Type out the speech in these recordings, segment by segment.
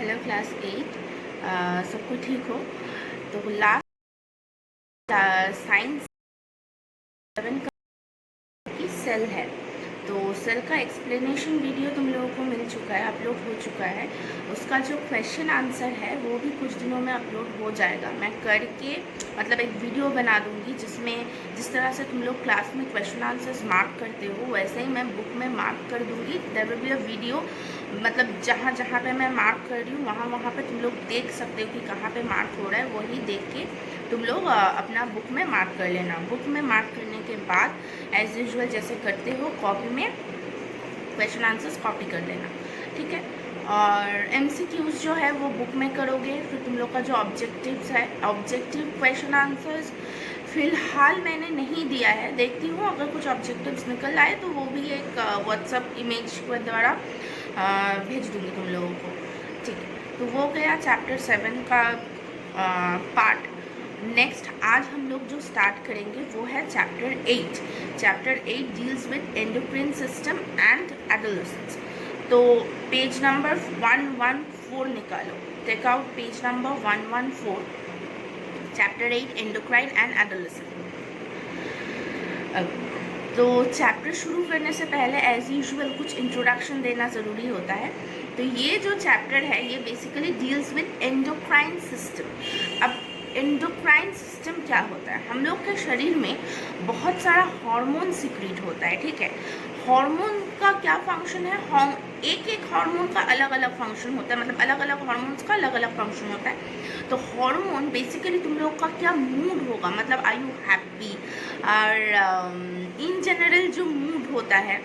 Hello class 8। सबको ठीक हो? तो लास्ट साइंस 7 की सेल है, तो सेल का एक्सप्लेनेशन वीडियो तुम लोगों को मिल चुका है, अपलोड हो चुका है। उसका जो क्वेश्चन आंसर है वो भी कुछ दिनों में अपलोड हो जाएगा। मैं करके मतलब एक वीडियो बना दूंगी जिसमें जिस तरह से तुम लोग क्लास में क्वेश्चन आंसर्स मार्क करते हो वैसे ही मैं बुक में मार्क कर दूंगी। There will be a video, मतलब जहाँ जहाँ पे मैं मार्क कर रही हूँ वहाँ पे तुम लोग देख सकते हो कि कहाँ पे मार्क हो रहा है, वही देख के तुम लोग अपना बुक में मार्क कर लेना। बुक में मार्क करने के बाद एज यूजुअल जैसे करते हो कॉपी में क्वेश्चन आंसर्स कॉपी कर लेना, ठीक है। और MCQs जो है वो बुक में करोगे। फिर तुम लोग का जो ऑब्जेक्टिव्स है, ऑब्जेक्टिव क्वेश्चन आंसर्स फ़िलहाल मैंने नहीं दिया है, देखती हूँ अगर कुछ ऑब्जेक्टिव्स निकल आए तो वो भी एक व्हाट्सअप इमेज के द्वारा भेज दूँगी तुम लोगों को, ठीक है। तो वो गया चैप्टर 7 का पार्ट। नेक्स्ट आज हम लोग जो स्टार्ट करेंगे वो है chapter 8। Chapter 8 deals with endocrine system and adolescence. तो पेज नंबर 114 निकालो, take out page number 114, chapter 8 endocrine and adolescence. तो चैप्टर शुरू करने से पहले एज यूजुअल कुछ इंट्रोडक्शन देना ज़रूरी होता है। तो ये जो चैप्टर है ये basically deals with endocrine system. अब एंडोक्राइन सिस्टम क्या होता है? हम लोग के शरीर में बहुत सारा हार्मोन सिक्रीट होता है, ठीक है। हार्मोन का क्या फंक्शन है? एक एक हार्मोन का अलग अलग फंक्शन होता है, मतलब अलग अलग हार्मोन्स का अलग अलग फंक्शन होता है। तो हार्मोन बेसिकली तुम लोग का क्या मूड होगा, मतलब आर यू हैप्पी, और इन जनरल जो मूड होता है,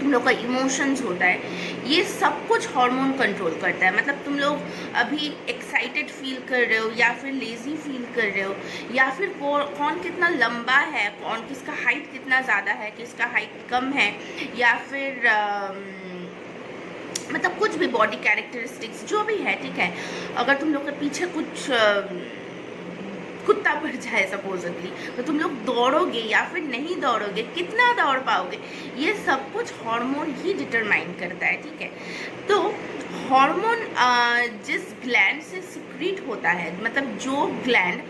तुम लोग का इमोशंस होता है, ये सब कुछ हार्मोन कंट्रोल करता है। मतलब तुम लोग अभी एक्साइटेड फील कर रहे हो या फिर लेजी फील कर रहे हो, या फिर कौन कितना लंबा है, कौन किसका हाइट कितना ज़्यादा है, किसका हाइट कम है, या फिर मतलब कुछ भी बॉडी कैरेक्टरिस्टिक्स जो भी है, ठीक है। अगर तुम लोग के पीछे कुछ कुत्ता पड़ जाए सपोजली, तो तुम लोग दौड़ोगे या फिर नहीं दौड़ोगे, कितना दौड़ पाओगे, ये सब कुछ हार्मोन ही डिटरमाइन करता है, ठीक है। तो हार्मोन जिस ग्लैंड से सिक्रीट होता है, मतलब जो ग्लैंड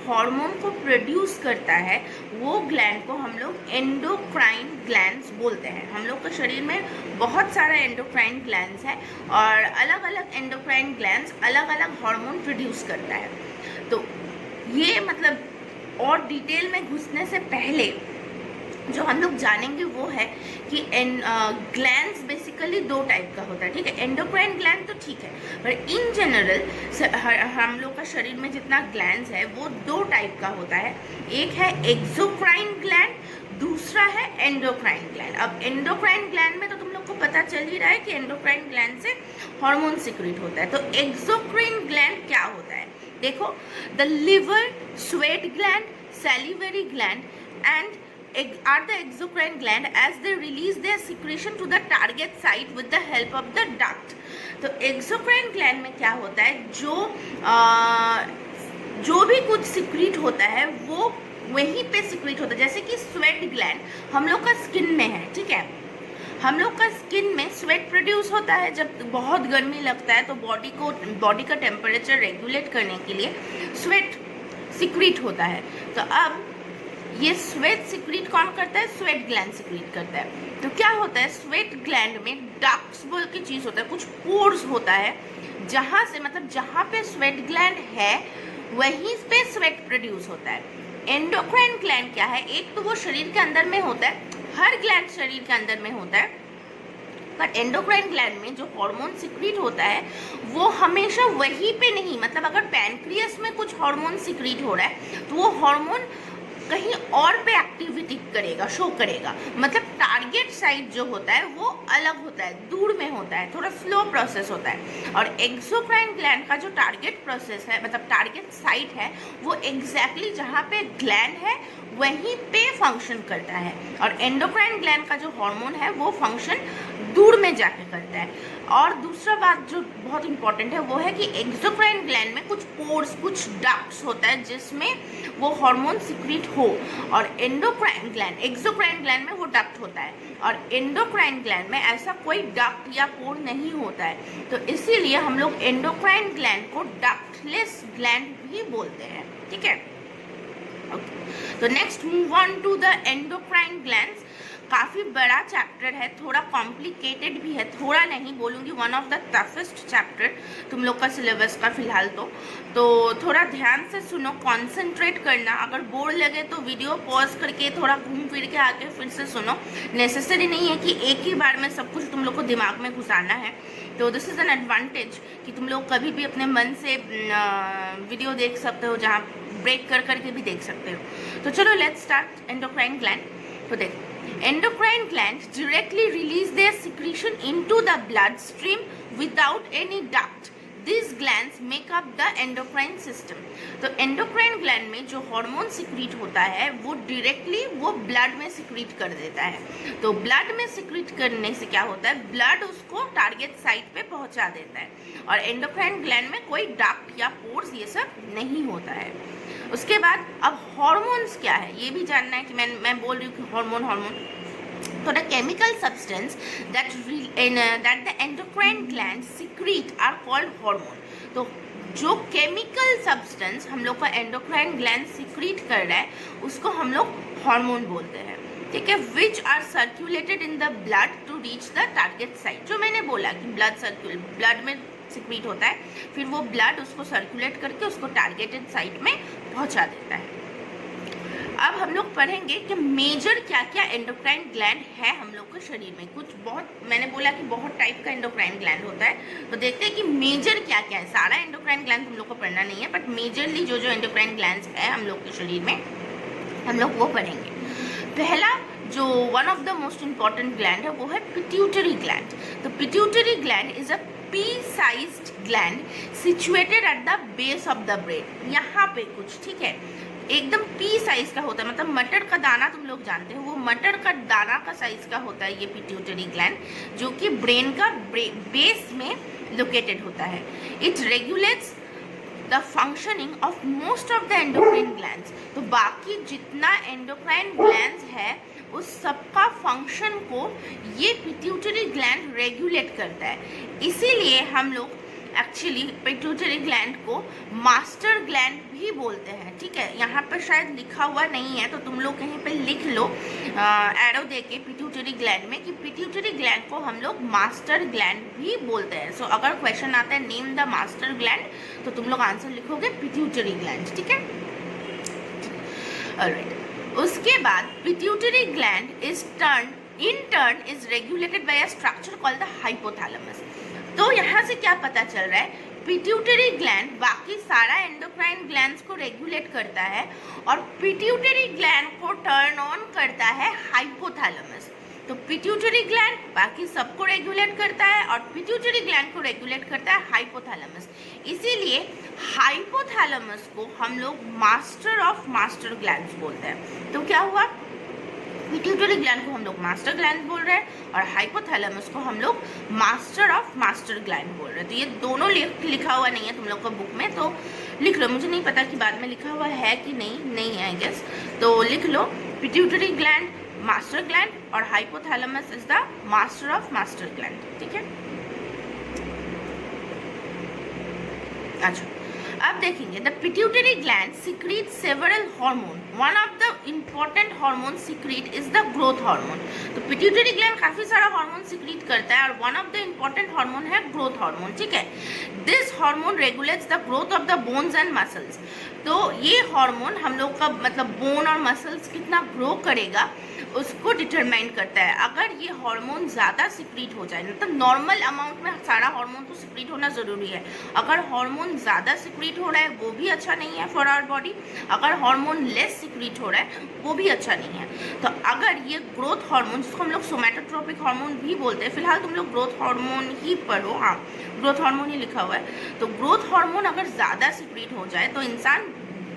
हार्मोन को प्रोड्यूस करता है, वो ग्लैंड को हम लोग एंडोक्राइन ग्लैंड्स बोलते हैं। हम लोग के शरीर में बहुत सारा एंडोक्राइन ग्लैंड्स है और अलग अलग एंडोक्राइन ग्लैंड्स अलग अलग हार्मोन प्रोड्यूस करता है। तो ये मतलब और डिटेल में घुसने से पहले जो हम लोग जानेंगे वो है कि ग्लैंड्स बेसिकली दो टाइप का होता है, ठीक है। एंडोक्राइन ग्लैंड तो ठीक है, पर इन जनरल हम लोग का शरीर में जितना ग्लैंड्स है वो दो टाइप का होता है। एक है एक्सोक्राइन ग्लैंड, दूसरा है एंडोक्राइन ग्लैंड। अब एंडोक्राइन ग्लैंड में तो तुम लोग को पता चल ही रहा है कि एंडोक्राइन ग्लैंड से हार्मोन सिक्रीट होता है। तो एक्सोक्राइन ग्लैंड क्या होता है? देखो, the liver, sweat gland, salivary gland and are the exocrine gland as they release their secretion to the target site with the help of the duct। तो exocrine gland में क्या होता है, जो भी कुछ सिक्रीट होता है वो वहीं पे सिक्रीट होता है। जैसे कि स्वेट ग्लैंड हम लोग का स्किन में है, ठीक है। हम लोग का स्किन में स्वेट प्रोड्यूस होता है जब बहुत गर्मी लगता है, तो बॉडी का टेम्परेचर रेगुलेट करने के लिए स्वेट सिक्रीट होता है। तो अब ये स्वेट सिक्रीट कौन करता है? स्वेट ग्लैंड सिक्रीट करता है। तो क्या होता है, स्वेट ग्लैंड में डक्ट्स बोल के चीज़ होता है, कुछ पोर्स होता है, जहाँ से मतलब जहाँ पे स्वेट ग्लैंड है वहीं पे स्वेट प्रोड्यूस होता है। एंडोक्राइन ग्लैंड क्या है? एक तो वो शरीर के अंदर में होता है, हर ग्लैंड शरीर के अंदर में होता है, पर एंडोक्राइन ग्लैंड में जो हार्मोन सिक्रीट होता है वो हमेशा वहीं पे नहीं, मतलब अगर पैनक्रियस में कुछ हार्मोन सिक्रीट हो रहा है तो वो हार्मोन कहीं और पे एक्टिविटी करेगा, शो करेगा। मतलब टारगेट साइट जो होता है वो अलग होता है, दूर में होता है, थोड़ा स्लो प्रोसेस होता है। और एक्सोक्राइन ग्लैंड का जो टारगेट प्रोसेस है, मतलब टारगेट साइट है, वो एग्जैक्टली जहाँ पे ग्लैंड है वहीं पे फंक्शन करता है। और एंडोक्राइन ग्लैंड का जो हार्मोन है वो फंक्शन दूर में जाके करता है। और दूसरा बात जो बहुत इंपॉर्टेंट है वो है कि एक्सोक्राइन ग्लैंड में कुछ पोर्स, कुछ डक्ट्स होता है जिसमें वो हार्मोन सिक्रीट हो, और एंडोक्राइन ग्लैंड, एक्सोक्राइन ग्लैंड में वो डक्ट होता है, और एंडोक्राइन ग्लैंड में ऐसा कोई डक्ट या पोर नहीं होता है। तो इसीलिए हम लोग एंडोक्राइन ग्लैंड को डक्टलेस ग्लैंड भी बोलते हैं, ठीक है। ओके, तो next move on to the endocrine glands. काफ़ी बड़ा चैप्टर है, थोड़ा कॉम्प्लिकेटेड भी है, थोड़ा नहीं बोलूँगी, one of the toughest chapter तुम लोग का सिलेबस का फिलहाल तो थोड़ा ध्यान से सुनो, कॉन्सेंट्रेट करना। अगर बोर लगे तो वीडियो पॉज करके थोड़ा घूम फिर के आके फिर से सुनो। नेसेसरी नहीं है कि एक ही बार में सब कुछ तुम लोग को दिमाग में घुसाना है। तो दिस इज़ एन एडवांटेज कि तुम लोग कभी भी अपने मन से वीडियो देख सकते हो, जहाँ ब्रेक कर करके भी देख सकते हो। तो चलो लेट्स स्टार्ट एंडोक्राइन ग्लैंड। तो देखो, endocrine glands directly release their secretion into the bloodstream without any duct. These glands make up the endocrine system. तो endocrine gland में जो हार्मोन सिक्रीट होता है वो डायरेक्टली वो ब्लड में सिक्रीट कर देता है। तो ब्लड में सिक्रीट करने से क्या होता है, ब्लड उसको टारगेट साइट पे पहुंचा देता है, और एंडोक्राइन ग्लैंड में कोई डक्ट या पोर्स ये सब नहीं होता है। उसके बाद अब हार्मोन्स क्या है ये भी जानना है कि मैं बोल रही हूँ कि हार्मोन तो the chemical substance that the endocrine gland secrete are called hormone. तो जो केमिकल सब्सटेंस हम लोग का एंडोक्राइन ग्लैंड सिक्रीट कर रहा है उसको हम लोग हार्मोन बोलते हैं, ठीक है। Which are circulated in the blood to reach the target site. जो मैंने बोला कि ब्लड में सिक्रीट होता है, फिर वो ब्लड उसको सर्कुलेट करके उसको टारगेटेड साइट में पहुंचा देता है। अब हम लोग पढ़ेंगे कि मेजर क्या क्या एंडोक्राइन ग्लैंड है हम लोग के शरीर में। कुछ बहुत, मैंने बोला कि बहुत टाइप का एंडोक्राइन ग्लैंड होता है, तो देखते हैं कि मेजर क्या क्या है। सारा एंडोक्राइन ग्लैंड हम लोग को पढ़ना नहीं है, बट मेजरली जो जो एंडोक्राइन ग्लैंड्स है हम लोग के शरीर में हम लोग वो पढ़ेंगे। पहला जो one of the most important gland है वो है पिट्यूटरी ग्लैंड। तो pituitary gland is a pea-sized gland situated at the base of the brain। यहाँ पे कुछ, ठीक है, एकदम पी साइज का होता है, मतलब मटर का दाना तुम लोग जानते हो, वो मटर का दाना का साइज का होता है ये पिट्यूटरी ग्लैंड, जो कि ब्रेन का बेस में लोकेटेड होता है। It regulates the functioning of most of the endocrine glands. तो बाकी जितना एंडोक्राइन ग्लैंड्स है उस सबका फंक्शन को ये पिट्यूटरी ग्लैंड रेगुलेट करता है। इसीलिए हम लोग एक्चुअली पिट्यूटरी ग्लैंड को मास्टर ग्लैंड भी बोलते हैं, ठीक है। यहाँ पर शायद लिखा हुआ नहीं है, तो तुम लोग कहीं पे लिख लो एरो दे के पिट्यूटरी ग्लैंड में कि पिट्यूटरी ग्लैंड को हम लोग मास्टर ग्लैंड भी बोलते हैं। सो अगर क्वेश्चन आता है नेम द मास्टर ग्लैंड, तो तुम लोग आंसर लिखोगे पिट्यूटरी ग्लैंड, ठीक है। ऑलराइट, उसके बाद pituitary gland is turn is regulated bye a structure called the hypothalamus. तो यहाँ से क्या पता चल रहा है, पिट्यूटरी ग्लैंड बाकी सारा एंडोक्राइन ग्लैंड्स को रेगुलेट करता है, और पिट्यूटरी ग्लैंड को टर्न ऑन करता है हाइपोथैलेमस। तो पिट्यूटरी ग्लैंड बाकी सबको रेगुलेट करता है, और पिट्यूटरी ग्लैंड को रेगुलेट करता है हाइपोथैलेमस। इसीलिए हाइपोथैलेमस को हम लोग मास्टर ऑफ मास्टर ग्लैंड्स बोलते हैं। तो क्या हुआ, पिट्यूटरी ग्लैंड को हम लोग मास्टर ग्लैंड बोल रहे हैं, और हाइपोथैलेमस को हम लोग मास्टर ऑफ मास्टर ग्लैंड बोल रहे हैं। तो ये दोनों लिखा हुआ नहीं है तुम लोग का बुक में, तो लिख लो। मुझे नहीं पता कि बाद में लिखा हुआ है कि नहीं है आई गेस, तो लिख लो पिट्यूटरी ग्लैंड मास्टर ग्लैंड और hypothalamus is the master of master gland, ठीक है। अच्छा, अब देखेंगे the pituitary gland secrete several hormone. One of the important hormone secrete is the growth hormone. तो पिट्यूटरी ग्लैंड काफी सारा हार्मोन सिक्रीट करता है, और one of the important hormone है ग्रोथ हार्मोन, ठीक है। This hormone regulates the growth of the bones and muscles. तो ये हार्मोन हम लोग का मतलब बोन और मसल्स कितना ग्रो करेगा उसको डिटरमाइन करता है। अगर ये हार्मोन ज़्यादा सिक्रीट हो जाए, मतलब नॉर्मल अमाउंट में सारा हार्मोन तो सिक्रीट होना ज़रूरी है, अगर हार्मोन ज़्यादा सिक्रीट हो रहा है वो भी अच्छा नहीं है फॉर आवर बॉडी, अगर हार्मोन लेस सिक्रीट हो रहा है वो भी अच्छा नहीं है। तो अगर ये ग्रोथ हार्मोन, जिसको हम लोग सोमैटोट्रोपिक हार्मोन भी बोलते हैं, फिलहाल तुम लोग ग्रोथ हार्मोन ही पढ़ो, हाँ ग्रोथ हार्मोन ही लिखा हुआ है। तो ग्रोथ हार्मोन अगर ज़्यादा सिक्रीट हो जाए तो इंसान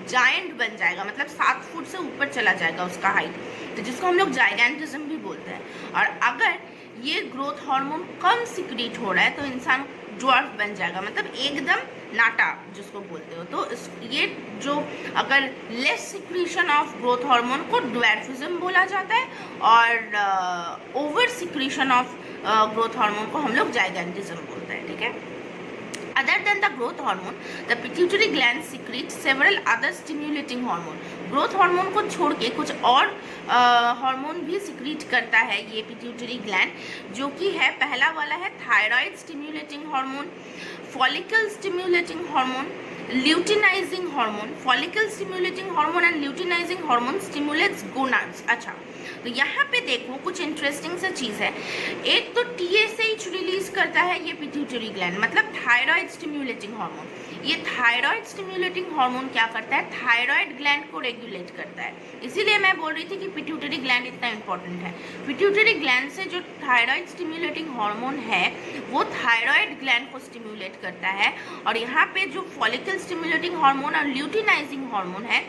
जायंट बन जाएगा, मतलब 7 फुट से ऊपर चला जाएगा उसका हाइट, तो जिसको हम लोग जाइगेंटिज्म भी बोलते हैं। और अगर ये ग्रोथ हार्मोन कम सिक्रीट हो रहा है तो इंसान ड्वार्फ बन जाएगा, मतलब एकदम नाटा जिसको बोलते हो। तो ये जो अगर less secretion of growth hormone को ड्वार्फिज्म बोला जाता है, और over secretion of growth hormone को हम लोग जाइगेंटिज्म बोलते हैं, ठीक है। Other than the growth hormone, the pituitary gland secretes several other stimulating hormone. Growth hormone को छोड़ के कुछ और हार्मोन भी सिक्रीट करता है ये पिट्यूटरी ग्लैंड, जो कि है, पहला वाला है thyroid stimulating hormone, follicle stimulating hormone, luteinizing hormone. Follicle stimulating hormone and luteinizing hormone stimulates gonads. अच्छा, तो यहाँ पे देखो कुछ इंटरेस्टिंग सा चीज़ है। एक तो TSH रिलीज करता है ये पिट्यूटरी ग्लैंड, मतलब थायराइड स्टिम्युलेटिंग हार्मोन। ये थायराइड स्टिम्युलेटिंग हार्मोन क्या करता है, थायराइड ग्लैंड को रेगुलेट करता है। इसीलिए मैं बोल रही थी कि पिट्यूटरी ग्लैंड इतना इंपॉर्टेंट है। पिट्यूटरी ग्लैंड से जो थायराइड स्टिम्युलेटिंग हार्मोन है वो थायराइड ग्लैंड को स्टिम्युलेट करता है, और यहाँ पे जो फॉलिकल स्टिम्युलेटिंग हार्मोन और ल्यूटिनाइजिंग हार्मोन है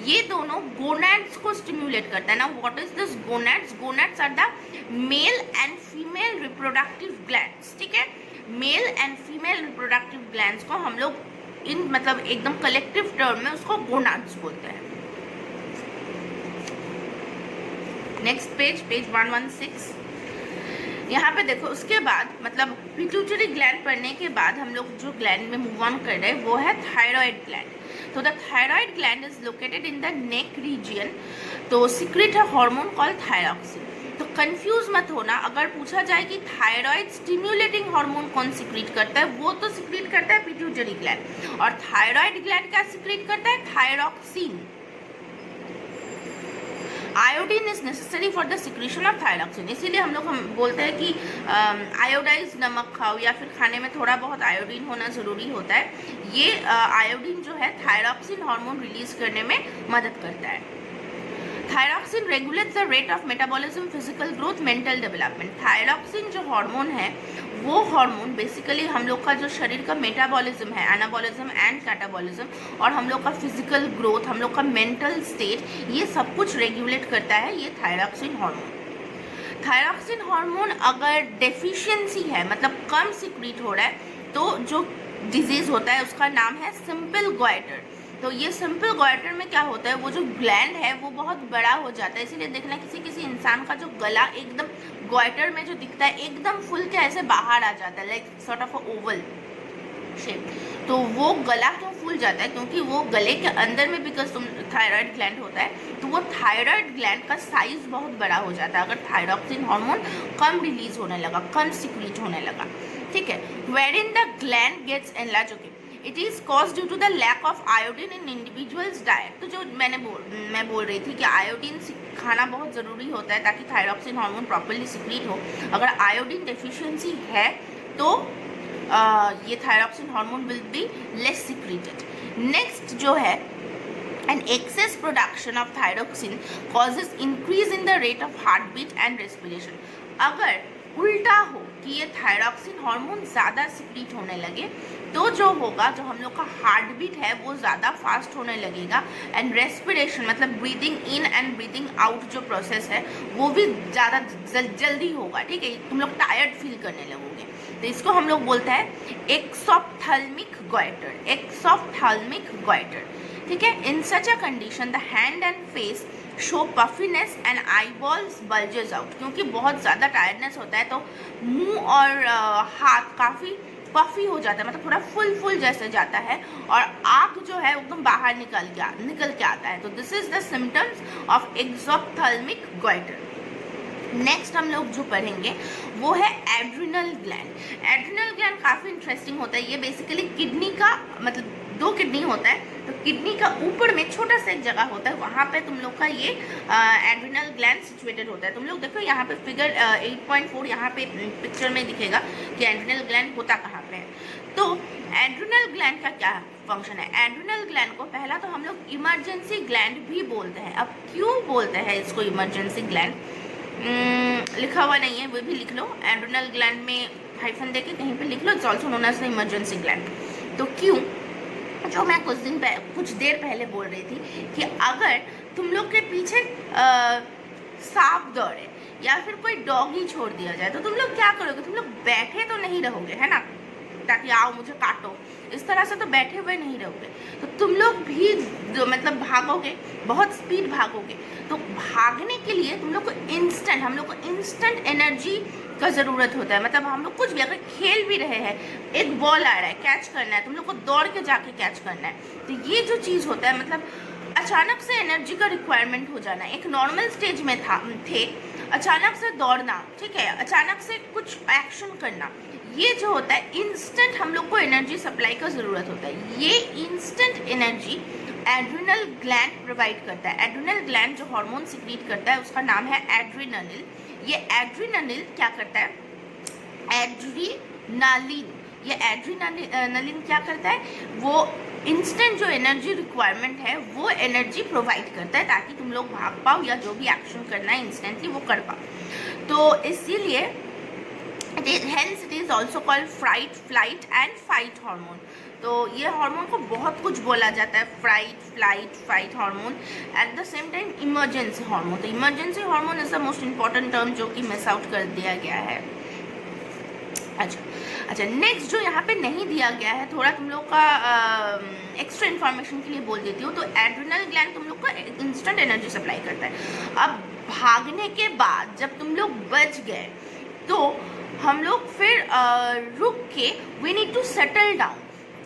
ये दोनों गोनैड्स को स्टिम्युलेट करता है ना। What is this gonads? Gonads are the male and female reproductive glands, ठीक है। Male and female reproductive glands को हम लोग इन मतलब एकदम कलेक्टिव टर्म में उसको गोनाड्स बोलते हैं। Next page 116। यहाँ पे देखो उसके बाद मतलब पिट्यूटरी ग्लैंड पढ़ने के बाद हम लोग जो ग्लैंड में मूव ऑन कर रहे हैं वो है थायराइड ग्लैंड। तो the thyroid gland is located in the neck region, तो सीक्रेट है हार्मोन कॉल्ड थायरॉक्सिन। तो कंफ्यूज मत होना, अगर पूछा जाए कि थायराइड स्टिम्युलेटिंग हार्मोन कौन सिक्रीट करता है, वो तो सिक्रीट करता है पिट्यूटरी ग्लैंड, और थायराइड ग्लैंड क्या सिक्रीट करता है, thyroxine. Iodine is necessary for the secretion of thyroxine, इसीलिए हम बोलते हैं कि आयोडाइज नमक खाओ या फिर खाने में थोड़ा बहुत आयोडीन होना ज़रूरी होता है। ये आयोडीन जो है थायरॉक्सिन हार्मोन रिलीज करने में मदद करता है। Thyroxine regulates the rate of metabolism, physical growth, mental development. Thyroxine जो हार्मोन है वो हार्मोन बेसिकली हम लोग का जो शरीर का मेटाबॉलिज्म है, एनाबॉलिज्म एंड कैटाबॉलिज्म, और हम लोग का फिजिकल ग्रोथ, हम लोग का मेंटल स्टेट, ये सब कुछ रेगुलेट करता है ये थायरॉक्सिन हार्मोन। थायरॉक्सिन हार्मोन अगर डेफिशिएंसी है, मतलब कम सिक्रीट हो रहा है, तो जो डिजीज होता है उसका नाम है सिंपल गॉइटर। तो ये सिंपल गॉइटर में क्या होता है, वो जो ग्लैंड है वो बहुत बड़ा हो जाता है, इसीलिए देखना किसी इंसान का जो गला एकदम गॉइटर में जो दिखता है एकदम फुल के ऐसे बाहर आ जाता है, like sort of a Oval shape. तो वो गला क्यों फूल जाता है, क्योंकि वो गले के अंदर में बिकॉज थायराइड ग्लैंड होता है, तो वो थायराइड ग्लैंड का साइज बहुत बड़ा हो जाता है अगर थायरॉक्सिन हार्मोन कम रिलीज होने लगा, कम सिक्रीट होने लगा, ठीक है। Where in the gland gets enlarge, okay, it is cause due to the lack of iodine in individuals diet. तो जो मैं बोल रही थी कि आयोडीन खाना बहुत ज़रूरी होता है ताकि थायरॉक्सिन हार्मोन प्रॉपर्ली सिक्रीट हो। अगर आयोडीन डेफिशिएंसी है तो ये thyroxine hormone will be less secreted. Next जो है, an excess production of thyroxine causes increase in the rate of heartbeat and respiration। अगर उल्टा हो कि ये थायरॉक्सिन हार्मोन ज़्यादा सिक्रीट होने लगे तो जो होगा, जो हम लोग का हार्ट बीट है वो ज़्यादा फास्ट होने लगेगा, एंड रेस्पिरेशन मतलब breathing in and breathing out जो प्रोसेस है वो भी ज़्यादा जल्दी होगा, ठीक है। तुम लोग टायर्ड फील करने लगोगे, तो इसको हम लोग बोलते हैं एक्सॉप्थेल्मिक गॉइटर, एक्सॉप्थेल्मिक गॉइटर, ठीक है। In such a condition the hand and face show puffiness and eyeballs bulges out, क्योंकि बहुत ज़्यादा टायर्डनेस होता है तो मुंह और हाथ काफ़ी पफी हो जाता है, मतलब थोड़ा फुल जैसे जाता है, और आँख जो है एकदम बाहर निकल के आता है। तो this is the symptoms of exophthalmic goiter. Next हम लोग जो पढ़ेंगे वो है एड्रिनल ग्लैंड। एड्रिनल ग्लैंड काफ़ी इंटरेस्टिंग होता है। ये बेसिकली किडनी का मतलब 2 किडनी होता है, तो किडनी का ऊपर में छोटा सा एक जगह होता है, वहाँ पे तुम लोग का ये एड्रिनल ग्लैंड सिचुएटेड होता है। तुम लोग देखो यहाँ पे फिगर 8.4 यहाँ पे पिक्चर में दिखेगा कि एड्रिनल ग्लैंड होता कहाँ पे है। तो एड्रिनल ग्लैंड का क्या फंक्शन है, एड्रिनल ग्लैंड को पहला तो हम लोग इमरजेंसी ग्लैंड भी बोलते हैं। अब क्यों बोलते हैं इसको इमरजेंसी ग्लैंड, लिखा हुआ नहीं है, वो भी लिख लो, एड्रिनल ग्लैंड में हाइफन देके कहीं पे लिख लो, it's also known as the emergency gland. तो क्यों, जो मैं कुछ देर पहले बोल रही थी कि अगर तुम लोग के पीछे सांप दौड़े या फिर कोई डॉग ही छोड़ दिया जाए, तो तुम लोग क्या करोगे? तुम लोग बैठे तो नहीं रहोगे, है ना, ताकि आओ मुझे काटो, इस तरह से तो बैठे हुए नहीं रहोगे। तो तुम लोग भी मतलब भागोगे, बहुत स्पीड भागोगे। तो भागने के लिए तुम लोग को इंस्टेंट, हम लोग को इंस्टेंट एनर्जी का ज़रूरत होता है। मतलब हम लोग कुछ भी अगर खेल भी रहे हैं, एक बॉल आ रहा है, कैच करना है, तुम लोग को दौड़ के जाके कैच करना है। तो ये जो चीज़ होता है, मतलब अचानक से एनर्जी का रिक्वायरमेंट हो जाना। एक नॉर्मल स्टेज में थे, अचानक से दौड़ना, ठीक है, अचानक से कुछ एक्शन करना, ये जो होता है इंस्टेंट हम लोग को एनर्जी सप्लाई का ज़रूरत होता है। ये instant energy adrenal gland provide करता है। एड्रिनल ग्लैंड जो हार्मोन सिक्रीट करता है उसका नाम है एड्रिनलिन। ये एड्रिनलिन क्या करता है? एड्रीनालिन, ये एड्रीनालिन क्या करता है? वो इंस्टेंट जो एनर्जी रिक्वायरमेंट है वो एनर्जी प्रोवाइड करता है, ताकि तुम लोग भाग पाओ या जो भी एक्शन करना है इंस्टेंटली वो कर पाओ। तो इसीलिए hence it is also called fright, flight and fight hormone। तो ये हार्मोन को बहुत कुछ बोला जाता है, fright, flight, fight hormone, at the same time emergency hormone. तो emergency hormone is the most important term जो कि मिस आउट कर दिया गया है। अच्छा, नेक्स्ट जो यहाँ पे नहीं दिया गया है, थोड़ा तुम लोग का एक्स्ट्रा इन्फॉर्मेशन के लिए बोल देती हूँ। तो एड्रिनल ग्लैंड तुम लोग का इंस्टेंट एनर्जी सप्लाई करता है। अब भागने के बाद जब तुम लोग बच गए तो हम लोग फिर रुक के we need to settle down,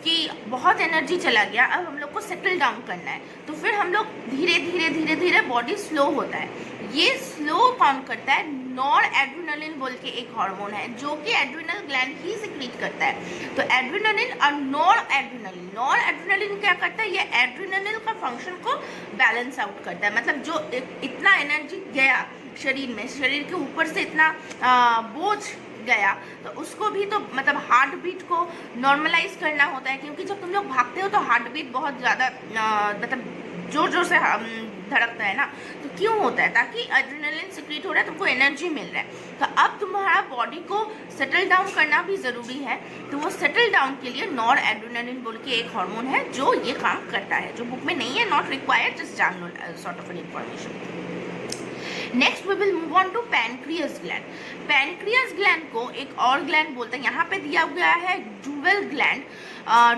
कि बहुत एनर्जी चला गया, अब हम लोग को सेटल डाउन करना है। तो फिर हम लोग धीरे धीरे धीरे धीरे बॉडी स्लो होता है। ये स्लो कौन करता है? नॉर एड्रिनलिन बोल के एक हार्मोन है जो कि एड्रिनल ग्लैंड ही सिक्रीट करता है। तो एड्रिनलिन और नॉर एड्रिनलिन क्या करता है? ये एड्रिनलिन का फंक्शन को बैलेंस आउट करता है। मतलब जो इतना एनर्जी गया शरीर में, शरीर के ऊपर से इतना बोझ गया, तो उसको भी तो मतलब हार्ट बीट को नॉर्मलाइज करना होता है, क्योंकि जब तुम लोग भागते हो तो हार्ट बीट बहुत ज़्यादा मतलब जोर जोर से धड़कता है ना। तो क्यों होता है? ताकि एड्रेनालिन सिक्रीट हो रहा है, तुमको एनर्जी मिल रहा है। तो अब तुम्हारा बॉडी को सेटल डाउन करना भी ज़रूरी है। तो वो सेटल डाउन के लिए नॉर एड्रेनालिन बोल के एक हार्मोन है जो ये काम करता है, जो बुक में नहीं है, नॉट रिक्वायर्ड, जस्ट जान लो sort of an information. Next we will move on to pancreas gland. Pancreas gland को एक और ग्लैंड बोलते हैं, यहाँ पे दिया गया है ड्यूअल ग्लैंड।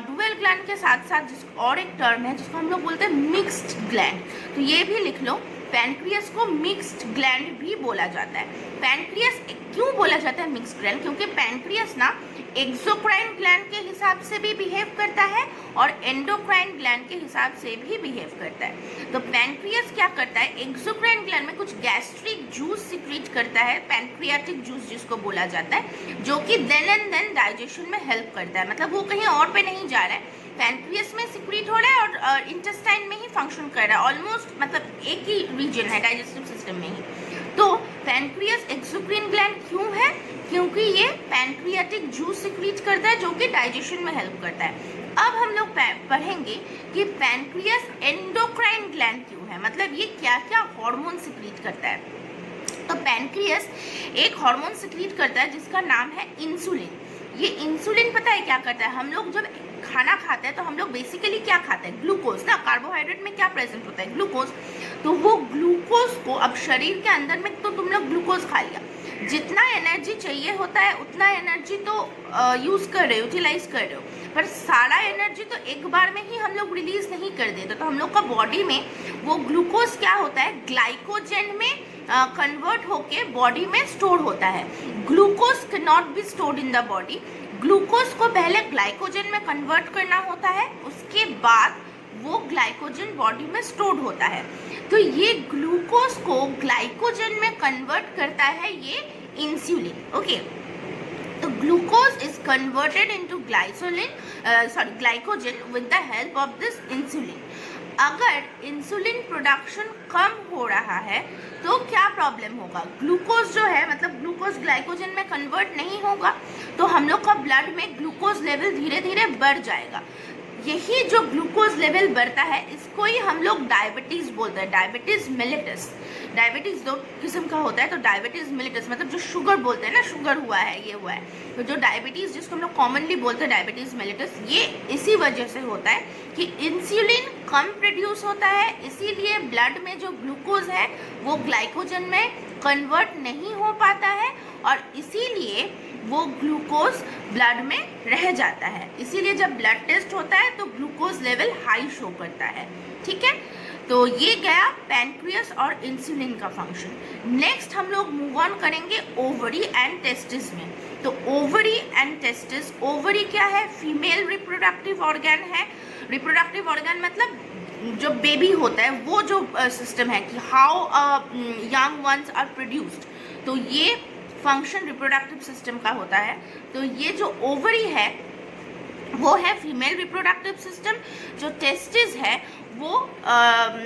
ड्यूअल ग्लैंड के साथ साथ जिसको और एक टर्म है जिसको हम लोग बोलते हैं मिक्स्ड ग्लैंड, तो ये भी लिख लो। पैनक्रियास को मिक्स्ड ग्लैंड भी बोला जाता है। पैनक्रियास क्यों बोला जाता है मिक्स्ड ग्लैंड? क्योंकि पैनक्रियास ना एक्सोक्राइन ग्लैंड के हिसाब से भी बिहेव करता है और एंडोक्राइन ग्लैंड के हिसाब से भी बिहेव करता है। तो पैनक्रियास क्या करता है? एक्सोक्राइन ग्लैंड में कुछ गैस्ट्रिक जूस सिक्रीट करता है, पैनक्रियाटिक जूस जिसको बोला जाता है, जो कि देन एंड देन डाइजेशन में हेल्प करता है। मतलब वो कहीं और पे नहीं जा रहा है, पैनक्रियास में सिक्रीट हो रहा है और इंटेस्टाइन में ही फंक्शन कर रहा है, ऑलमोस्ट मतलब एक ही रीजन है डाइजेस्टिव सिस्टम में ही। तो पैनक्रियास एक्सोक्राइन ग्लैंड क्यों है? क्योंकि ये पैनक्रियाटिक जूस सिक्रीट करता है जो कि डाइजेशन में हेल्प करता है। अब हम लोग पढ़ेंगे कि पैनक्रियास एंडोक्राइन ग्लैंड क्यों है, मतलब ये क्या क्या हार्मोन सिक्रीट करता है। तो पैनक्रियास एक हार्मोन सिक्रीट करता है जिसका नाम है इंसुलिन। ये इंसुलिन पता है क्या करता है? हम लोग जब खाना खाते हैं तो हम लोग बेसिकली क्या खाते हैं? ग्लूकोज ना। कार्बोहाइड्रेट में क्या प्रेजेंट होता है? ग्लूकोज। तो वो ग्लूकोज को अब शरीर के अंदर में तो तुम लोग ग्लूकोज खा लिया, जितना एनर्जी चाहिए होता है उतना एनर्जी तो यूज़ कर रहे हो, यूटिलाइज कर रहे हो, पर सारा एनर्जी तो एक बार में ही हम लोग रिलीज नहीं कर देते। तो हम लोग का बॉडी में वो ग्लूकोज क्या होता है? ग्लाइकोजन में कन्वर्ट होके बॉडी में स्टोर होता है। Glucose can not be stored in the body. Glucose को पहले ग्लाइकोजन में कन्वर्ट करना होता है, उसके बाद वो ग्लाइकोजन बॉडी में स्टोर्ड होता है। तो ये ग्लूकोज को ग्लाइकोजन में कन्वर्ट करता है ये इंसुलिन। ओके, तो glucose is converted into glycogen with the help of this insulin. अगर इंसुलिन प्रोडक्शन कम हो रहा है तो क्या प्रॉब्लम होगा? ग्लूकोज जो है मतलब ग्लूकोज ग्लाइकोजन में कन्वर्ट नहीं होगा, तो हम लोग का ब्लड में ग्लूकोज लेवल धीरे धीरे बढ़ जाएगा। यही जो ग्लूकोज लेवल बढ़ता है इसको ही हम लोग डायबिटीज़ बोलते हैं, डायबिटीज़ मेलिटस। डायबिटीज़ दो किस्म का होता है, तो डायबिटीज़ मेलिटस मतलब जो शुगर बोलते हैं ना, शुगर हुआ है, ये हुआ है। तो जो डायबिटीज़ जिसको हम लोग कॉमनली बोलते हैं डायबिटीज़ मेलिटस, ये इसी वजह से होता है कि इंसुलिन कम प्रोड्यूस होता है, इसीलिए ब्लड में जो ग्लूकोज है वो ग्लाइकोजन में कन्वर्ट नहीं हो पाता है और इसीलिए वो ग्लूकोज ब्लड में रह जाता है। इसीलिए जब ब्लड टेस्ट होता है तो ग्लूकोज लेवल हाई शो करता है। ठीक है, तो ये गया पैनक्रियास और इंसुलिन का फंक्शन। नेक्स्ट हम लोग मूव ऑन करेंगे ओवरी एंड टेस्टिस में। तो ओवरी एंड टेस्टिस, ओवरी क्या है? फीमेल रिप्रोडक्टिव ऑर्गन है। रिप्रोडक्टिव ऑर्गन मतलब जो बेबी होता है वो जो सिस्टम है कि how young ones are produced, तो ये फंक्शन रिप्रोडक्टिव सिस्टम का होता है। तो ये जो ओवरी है वो है फीमेल रिप्रोडक्टिव सिस्टम, जो टेस्टिस है वो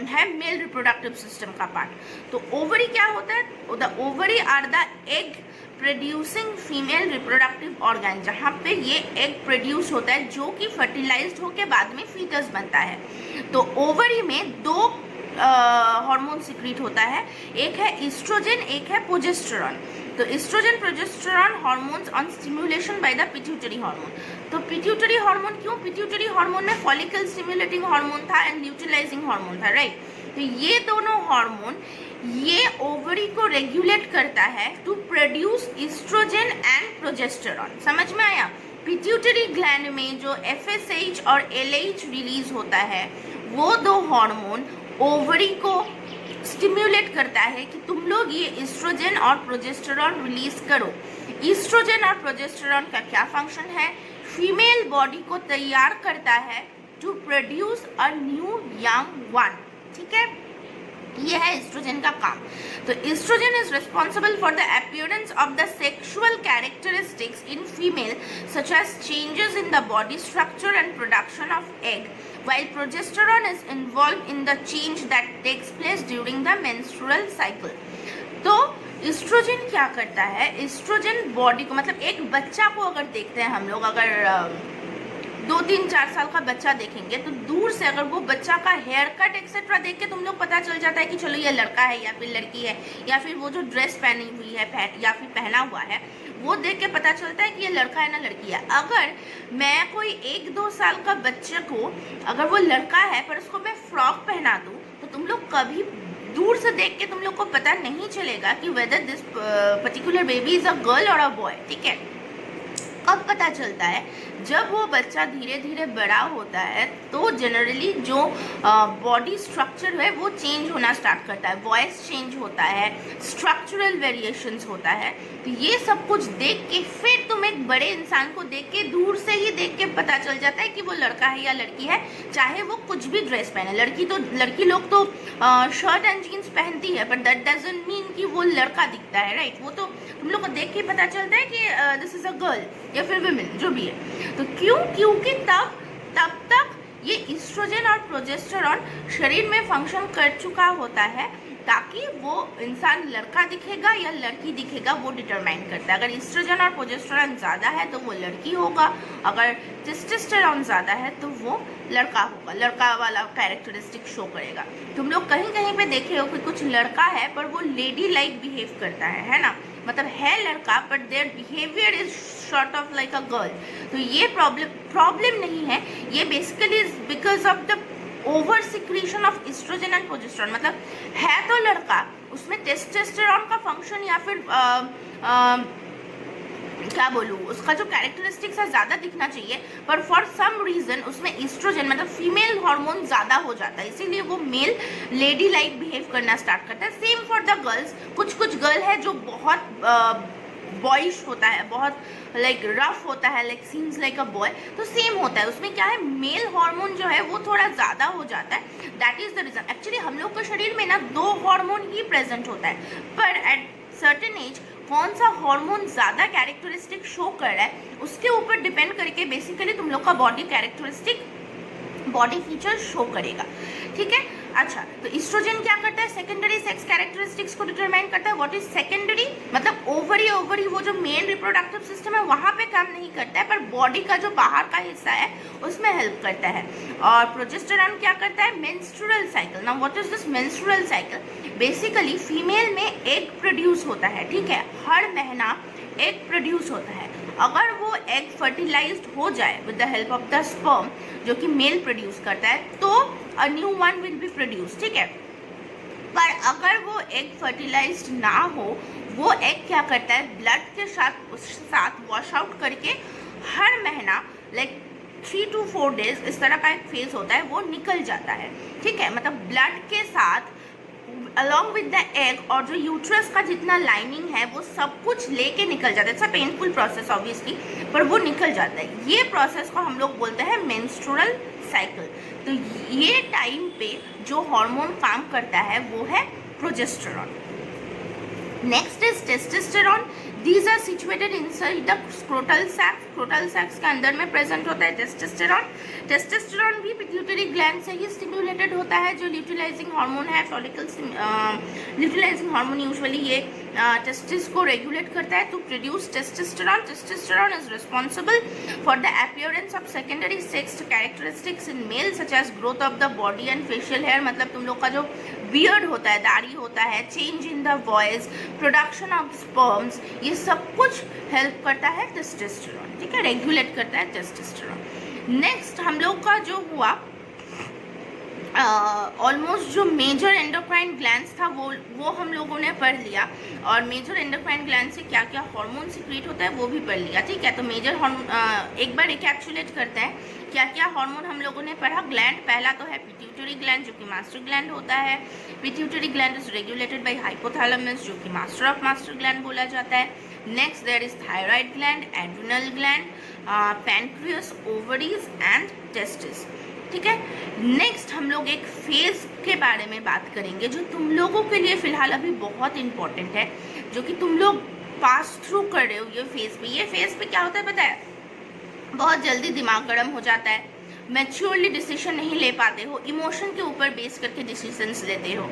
है मेल रिप्रोडक्टिव सिस्टम का पार्ट। तो ओवरी क्या होता है? The ovary are the egg producing female reproductive organ, जहाँ पे ये एग प्रोड्यूस होता है जो कि फर्टिलाइज्ड होके बाद में फीटस बनता है। तो ओवरी में दो हार्मोन सिक्रीट होता है, एक है ईस्ट्रोजन, एक है प्रोजेस्टेरॉन। तो oestrogen progesterone hormones on stimulation by the pituitary hormone. तो पिट्यूटरी हार्मोन क्यों? पिट्यूटरी हार्मोन में फॉलिकल स्टिमुलेटिंग हार्मोन था एंड ल्यूटिलाइजिंग हार्मोन था, राइट? तो ये दोनों हार्मोन ये ओवरी को रेगुलेट करता है to produce oestrogen and progesterone. समझ में आया? पिट्यूटरी ग्लैंड में जो FSH और LH रिलीज होता है वो दो हार्मोन ओवरी को स्टिम्युलेट करता है कि तुम लोग ये ईस्ट्रोजन और प्रोजेस्टेरॉन रिलीज करो। ईस्ट्रोजन और प्रोजेस्टेरॉन का क्या फंक्शन है? फीमेल बॉडी को तैयार करता है to produce a new young one. ठीक है, ये है एस्ट्रोजन का काम। तो oestrogen is responsible for the appearance of the sexual characteristics in female such as changes in the body structure and production of egg, while progesterone is involved in the change that takes place during the menstrual cycle। तो oestrogen क्या करता है? Oestrogen body को, मतलब एक बच्चा को अगर देखते हैं हम लोग, अगर 2-3-4 साल का बच्चा देखेंगे तो दूर से अगर वो बच्चा का हेयर कट एक्सेट्रा देख के तुम लोग पता चल जाता है कि चलो ये लड़का है या फिर लड़की है, या फिर वो जो ड्रेस पहनी हुई है या फिर पहना हुआ है वो देख के पता चलता है कि ये लड़का है ना लड़की है। अगर मैं कोई 1-2 साल का बच्चे को, अगर वो लड़का है पर उसको मैं फ्रॉक पहना दूँ तो तुम लोग कभी दूर से देख के तुम लोग को पता नहीं चलेगा कि whether this particular baby is a girl और अ बॉय। ठीक है, कब पता चलता है? जब वो बच्चा धीरे धीरे बड़ा होता है तो जनरली जो बॉडी स्ट्रक्चर है वो चेंज होना स्टार्ट करता है, वॉइस चेंज होता है, स्ट्रक्चरल वेरिएशंस होता है। तो ये सब कुछ देख के फिर तुम एक बड़े इंसान को देख के, दूर से ही देख के पता चल जाता है कि वो लड़का है या लड़की है, चाहे वो कुछ भी ड्रेस पहने। लड़की लोग तो शर्ट एंड जीन्स पहनती है, बट दैट डजंट मीन कि वो लड़का दिखता है, राइट? वो तो तुम लोग को देख के पता चलता है कि दिस इज अ गर्ल या फिर विमेन, जो भी है। तो क्योंकि तब तक ये ईस्ट्रोजन और प्रोजेस्टेरॉन शरीर में फंक्शन कर चुका होता है, ताकि वो इंसान लड़का दिखेगा या लड़की दिखेगा वो डिटरमाइन करता है। अगर ईस्ट्रोजन और प्रोजेस्टेरॉन ज़्यादा है तो वो लड़की होगा, अगर टेस्टोस्टेरॉन ज़्यादा है तो वो लड़का होगा, लड़का वाला कैरेक्टरिस्टिक शो करेगा। तुम लोग कहीं कहीं पे देखे हो कि कुछ लड़का है पर वो लेडी लाइक बिहेव करता है ना? मतलब है लड़का but their behaviour is sort of like a girl. तो ये प्रॉब्लम नहीं है, ये basically is because of the over secretion of oestrogen and progesterone. मतलब है तो लड़का, उसमें टेस्टोस्टेरॉन का फंक्शन या फिर क्या बोलूँ, उसका जो कैरेक्टरिस्टिक्स है ज़्यादा दिखना चाहिए, पर फॉर सम रीज़न उसमें एस्ट्रोजन मतलब फीमेल हार्मोन ज़्यादा हो जाता है, इसीलिए वो मेल लेडी लाइक बिहेव करना स्टार्ट करता है। सेम फॉर द गर्ल्स, कुछ गर्ल है जो बहुत बॉयश होता है, बहुत लाइक रफ होता है, like seems like a boy. तो सेम होता है, उसमें क्या है, मेल हार्मोन जो है वो थोड़ा ज़्यादा हो जाता है। That is the reason. Actually हम लोग के शरीर में ना 2 हार्मोन ही प्रेजेंट होता है, पर एट सर्टेन एज कौन सा हार्मोन ज़्यादा कैरेक्टरिस्टिक शो कर रहा है उसके ऊपर डिपेंड करके बेसिकली तुम लोग का body characteristic, body feature show करेगा। ठीक है, अच्छा, तो एस्ट्रोजन क्या करता है? सेकेंडरी सेक्स कैरेक्टरिस्टिक्स को डिटरमाइन करता है। What is secondary? मतलब ओवरी वो जो मेन रिप्रोडक्टिव सिस्टम है वहाँ पे काम नहीं करता है, पर बॉडी का जो बाहर का हिस्सा है उसमें हेल्प करता है। और प्रोजेस्टेरॉन क्या करता है? Menstrual cycle. Now what is this menstrual cycle? Basically female में एग प्रोड्यूस होता है, ठीक है, हर महीना एग प्रोड्यूस होता है। अगर वो एग फर्टिलाइज्ड हो जाए with the help of the sperm जो कि मेल प्रोड्यूस करता है, तो a new one will be produce. ठीक है, पर अगर वो एग फर्टिलाइज्ड ना हो, वो एग क्या करता है, ब्लड के साथ वॉश आउट करके हर महीना लाइक 3 to 4 days इस तरह का एक फेज होता है, वो निकल जाता है। ठीक है, मतलब ब्लड के साथ अलॉन्ग विद द एग और जो यूट्रस का जितना लाइनिंग है वो सब कुछ लेके निकल जाता है। It's a painful process obviously, पर वो निकल जाता है। ये प्रोसेस को हम लोग बोलते हैं मेंस्ट्रुअल साइकिल। तो ये टाइम पे जो हार्मोन काम करता है वो है progesterone. Next is testosterone. These are situated inside the scrotal sac। scrotal sacs के अंदर में प्रेजेंट होता है टेस्टोस्टेरॉन। टेस्टोस्टेरॉन भी पिट्यूटरी ग्लैंड से ही स्टिम्युलेटेड होता है, जो ल्यूटिलाइजिंग हार्मोन है। फॉलिकल ल्यूटिलाइजिंग हार्मोन यूजुअली ये टेस्टिस को रेगुलेट करता है to produce testosterone. Testosterone is responsible for the appearance of secondary sex characteristics in male such as growth of the body and facial hair. मतलब तुम लोग का जो बियर्ड होता है, दाढ़ी होता है, change in the voice, production of sperms, ये सब कुछ हेल्प करता है टेस्टोस्टेरॉन। ठीक है, रेगुलेट करता है टेस्टोस्टेरॉन। नेक्स्ट हम लोग का जो हुआ ऑलमोस्ट जो मेजर एंडोक्राइन ग्लैंड्स था वो हम लोगों ने पढ़ लिया, और मेजर एंडोक्राइन ग्लैंड से क्या क्या हार्मोन सीक्रेट होता है वो भी पढ़ लिया। ठीक है, तो मेजर एक बार रिकैप्सुलेट करते हैं क्या क्या हार्मोन हम लोगों ने पढ़ा। ग्लैंड पहला तो है पिट्यूटरी ग्लैंड, जो कि मास्टर ग्लैंड होता है। Pituitary gland is regulated by hypothalamus, जो कि मास्टर ऑफ मास्टर ग्लैंड बोला जाता है। Next there is thyroid gland, adrenal gland, pancreas, ovaries and testis. ठीक है, नेक्स्ट हम लोग एक फेज के बारे में बात करेंगे जो तुम लोगों के लिए फिलहाल अभी बहुत इंपॉर्टेंट है, जो कि तुम लोग पास थ्रू कर रहे हो ये फेज पे। ये फेज पे क्या होता है पता है, बहुत जल्दी दिमाग गर्म हो जाता है, मैच्योरली डिसीजन नहीं ले पाते हो, इमोशन के ऊपर बेस करके डिसीजंस लेते हो।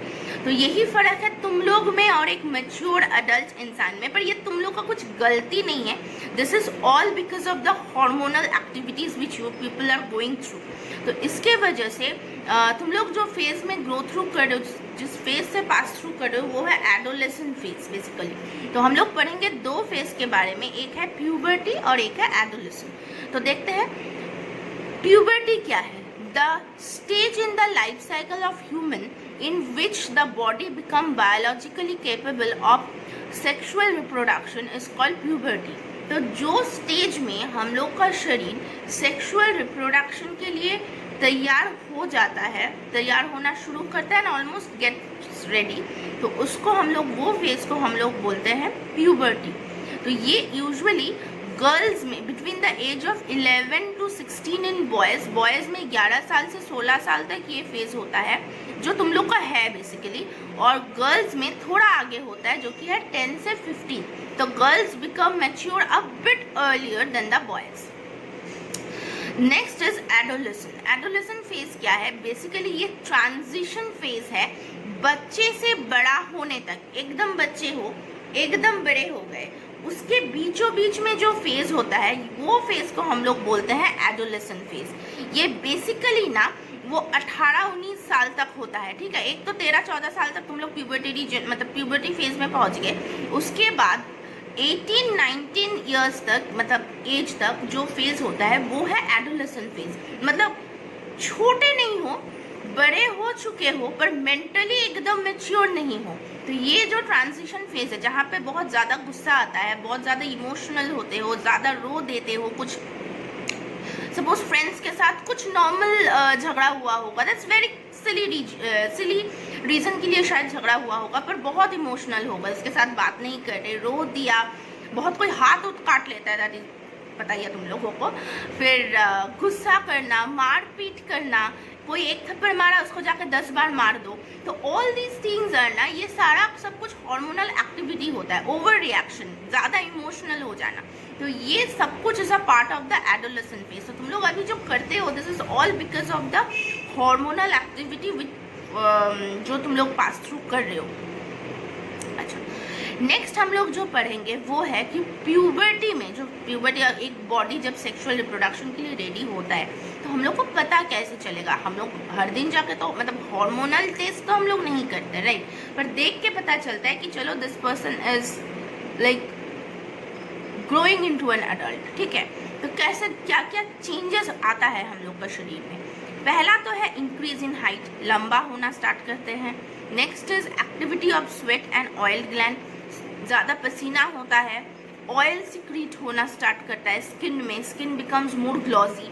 तो यही फ़र्क है तुम लोग में और एक मैच्योर अडल्ट इंसान में। पर ये तुम लोग का कुछ गलती नहीं है, this is all because of the hormonal activities which you people are going through. तो इसके वजह से तुम लोग जो फेज में ग्रो थ्रू कर रहे हो, जिस फेज से पास थ्रू कर रहे हो, वो है एडोलेसेंट फेज बेसिकली। तो हम लोग पढ़ेंगे दो फेज के बारे में, एक है प्यूबर्टी और एक है एडोलेसेंट। तो देखते हैं प्यूबर्टी क्या है। The stage in the life cycle of human in which the body become biologically capable of sexual reproduction is called puberty। तो जो स्टेज में हम लोग का शरीर सेक्सुअल रिप्रोडक्शन के लिए तैयार हो जाता है, तैयार होना शुरू करता है ना, ऑलमोस्ट गेट्स रेडी, तो उसको हम लोग, वो फेज को हम लोग बोलते हैं प्यूबर्टी। तो ये यूजुअली गर्ल्स में between the age of 11 to 16 in boys में 11 साल से 16 साल तक ये फेज होता है, जो तुम लोग का है बेसिकली, और गर्ल्स में थोड़ा आगे होता है जो कि है 10 से 15। तो girls become mature a bit earlier than the boys. Next is adolescent. Adolescent phase क्या है, बेसिकली ये ट्रांजिशन फेज है बच्चे से बड़ा होने तक। एकदम बच्चे हो, एकदम बड़े हो गए, उसके बीचों बीच में जो फेज होता है वो फेज को हम लोग बोलते हैं एडोलेसेंट फेज। ये बेसिकली ना वो 18-19 साल तक होता है। ठीक है, एक तो 13-14 साल तक तुम लोग प्यूबर्टी फेज में पहुंच गए, उसके बाद 18-19 ईयर्स तक, मतलब एज तक जो फेज होता है वो है एडोलेसेंट फेज। मतलब छोटे नहीं हो, बड़े हो चुके हो, पर मेंटली एकदम मैच्योर नहीं हो। तो ये जो ट्रांजिशन फेज है, जहाँ पे बहुत ज़्यादा गुस्सा आता है, बहुत ज़्यादा इमोशनल होते हो, ज़्यादा रो देते हो, कुछ सपोज फ्रेंड्स के साथ कुछ नॉर्मल झगड़ा हुआ होगा, दैट्स वेरी सिली रीज़न के लिए शायद झगड़ा हुआ होगा, पर बहुत इमोशनल होगा, इसके साथ बात नहीं कर रहे, रो दिया, बहुत कोई हाथ उठ काट लेता है, दैट पता ही है तुम लोगों को। फिर गुस्सा करना, मार पीट करना, कोई एक थप्पड़ मारा उसको जाकर 10 बार मार दो। तो ऑल दीज थिंग्स आर ना, ये सारा सब कुछ हार्मोनल एक्टिविटी होता है, ओवर रिएक्शन, ज़्यादा इमोशनल हो जाना। तो ये सब कुछ is a part of the adolescent phase. तो तुम लोग अभी जो करते हो, this is all because of the hormonal activity जो तुम लोग पास थ्रू कर रहे हो। अच्छा, नेक्स्ट हम लोग जो पढ़ेंगे वो है कि प्यूबर्टी में, जो प्यूबर्टी, एक बॉडी जब सेक्सुअल रिप्रोडक्शन के लिए रेडी होता है, तो हम लोग को पता कैसे चलेगा। हम लोग हर दिन जाके तो मतलब हार्मोनल टेस्ट तो हम लोग नहीं करते, राइट, पर देख के पता चलता है कि चलो this person is like growing into an adult. ठीक है, तो कैसे क्या क्या चेंजेस आता है हम लोग का शरीर में। पहला तो है इंक्रीज इन हाइट, लंबा होना स्टार्ट करते हैं। Next is activity of sweat and oil gland, ज़्यादा पसीना होता है, ऑयल सिक्रीट होना स्टार्ट करता है स्किन में, स्किन बिकम्स मोर ग्लॉसी,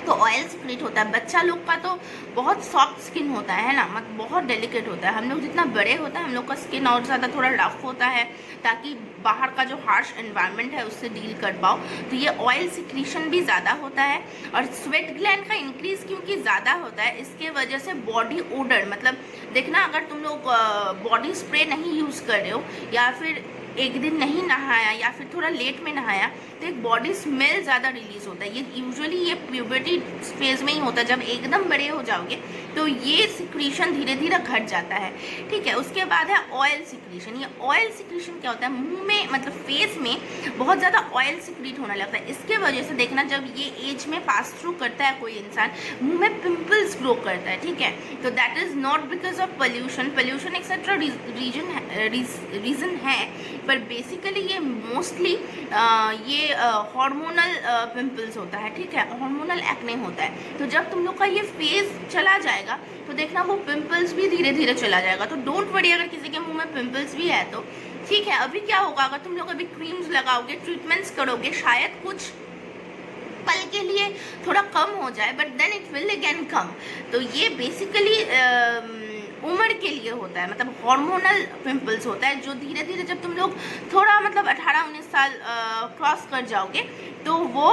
तो ऑयल सिक्रीट होता है। बच्चा लोग का तो बहुत सॉफ्ट स्किन होता है ना, मतलब बहुत डेलिकेट होता है। हम लोग जितना बड़े होता है हम लोग का स्किन और ज़्यादा थोड़ा रफ होता है, ताकि बाहर का जो हार्श एनवायरनमेंट है उससे डील कर पाओ। तो ये ऑयल सिक्रीशन भी ज़्यादा होता है। और स्वेट ग्लैंड का इंक्रीज क्योंकि ज़्यादा होता है, इसके वजह से बॉडी ओडर, मतलब देखना अगर तुम लोग बॉडी स्प्रे नहीं यूज़ कर रहे हो या फिर एक दिन नहीं नहाया या फिर थोड़ा लेट में नहाया, तो एक बॉडी स्मेल ज़्यादा रिलीज होता है। ये यूजुअली ये प्यूबर्टी फेज में ही होता है। जब एकदम बड़े हो जाओगे तो ये सिक्रीशन धीरे धीरे घट जाता है, ठीक है। उसके बाद है ऑयल सिक्रीशन। ये ऑयल सिक्रीशन क्या होता है, मुंह में मतलब फेस में बहुत ज़्यादा ऑयल सिक्रीट होने लगता है। इसके वजह से देखना जब ये एज में पास थ्रू करता है कोई इंसान, मुंह में पिंपल्स ग्रो करता है, ठीक है। तो that is not because of pollution etcetera reason है, पर बेसिकली ये मोस्टली ये हार्मोनल पिंपल्स होता है, ठीक है, हार्मोनल एक्ने होता है। तो जब तुम लोग का ये फेज चला जाएगा तो देखना वो पिंपल्स भी धीरे धीरे चला जाएगा। तो डोंट वरी अगर किसी के मुंह में पिंपल्स भी है तो, ठीक है। अभी क्या होगा, अगर तुम लोग अभी क्रीम्स लगाओगे, ट्रीटमेंट्स करोगे, शायद कुछ पल के लिए थोड़ा कम हो जाए, but then it will again come. तो ये बेसिकली उम्र के लिए होता है, मतलब हार्मोनल पिंपल्स होता है, जो धीरे धीरे जब तुम लोग थोड़ा मतलब 18-19 साल क्रॉस कर जाओगे तो वो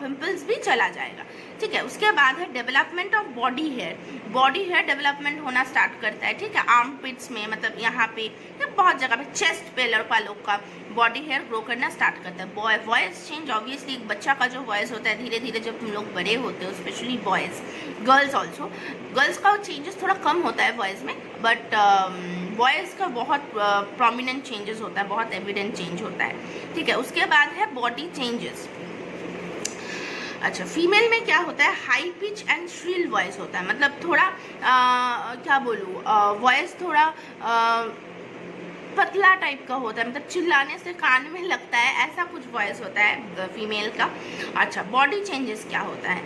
पिंपल्स भी चला जाएगा, ठीक है। उसके बाद है development of body hair. Body hair development होना स्टार्ट करता है, ठीक है, आर्म पिट्स में, मतलब यहाँ पे बहुत जगह पे, चेस्ट पे लड़का लोग का बॉडी हेयर ग्रो करना स्टार्ट करता है। वॉइस चेंज, ऑब्वियसली एक बच्चा का जो वॉइस होता है धीरे धीरे जब तुम लोग बड़े होते हो, specially boys, girls also, girls का चेंजेस थोड़ा कम होता है वॉइस में, बट बॉयज़ का बहुत प्रोमिनेंट चेंजेस होता है, बहुत एविडेंट चेंज होता है, ठीक है। उसके बाद है बॉडी चेंजेस। अच्छा, फीमेल में क्या होता है, high pitch and shrill voice होता है, मतलब थोड़ा क्या बोलूँ, वॉइस थोड़ा पतला टाइप का होता है, मतलब चिल्लाने से कान में लगता है, ऐसा कुछ वॉइस होता है फीमेल का। अच्छा, बॉडी चेंजेस क्या होता है,